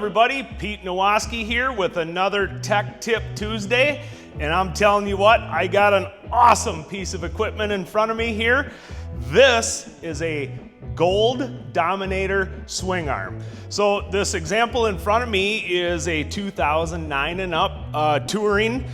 everybody? Pete Nowaski here with another Tech Tip Tuesday. And I'm telling you what, I got an awesome piece of equipment in front of me here. This is a Gold Dominator Swingarm. So this example in front of me is a 2009 and up touring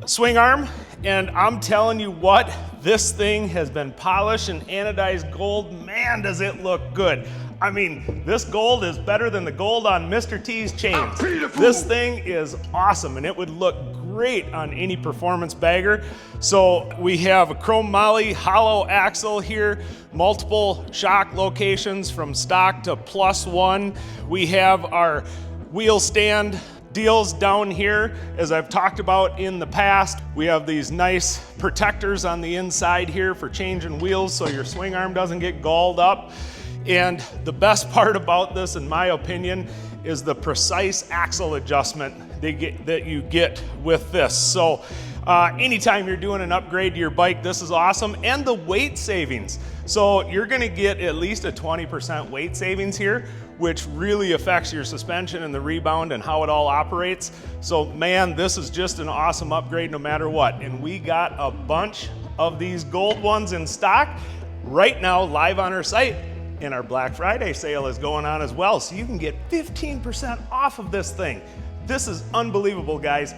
swingarm. And I'm telling you what, this thing has been polished and anodized gold. Man, does it look good. I mean, this gold is better than the gold on Mr. T's chains. This thing is awesome, and it would look great on any performance bagger. So we have a chrome moly hollow axle here, multiple shock locations from stock to +1. We have our wheel stand deals down here, as I've talked about in the past. We have these nice protectors on the inside here for changing wheels so your swing arm doesn't get galled up. And the best part about this, in my opinion, is the precise axle adjustment that you get with this. So anytime you're doing an upgrade to your bike, this is awesome. And the weight savings. So you're gonna get at least a 20% weight savings here, which really affects your suspension and the rebound and how it all operates. So man, this is just an awesome upgrade no matter what. And we got a bunch of these gold ones in stock right now live on our site. And our Black Friday sale is going on as well. So you can get 15% off of this thing. This is unbelievable, guys.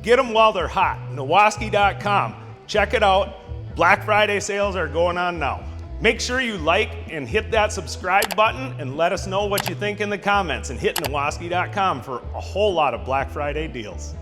Get them while they're hot. Nowaski.com. Check it out. Black Friday sales are going on now. Make sure you like and hit that subscribe button and let us know what you think in the comments, and hit Nowaski.com for a whole lot of Black Friday deals.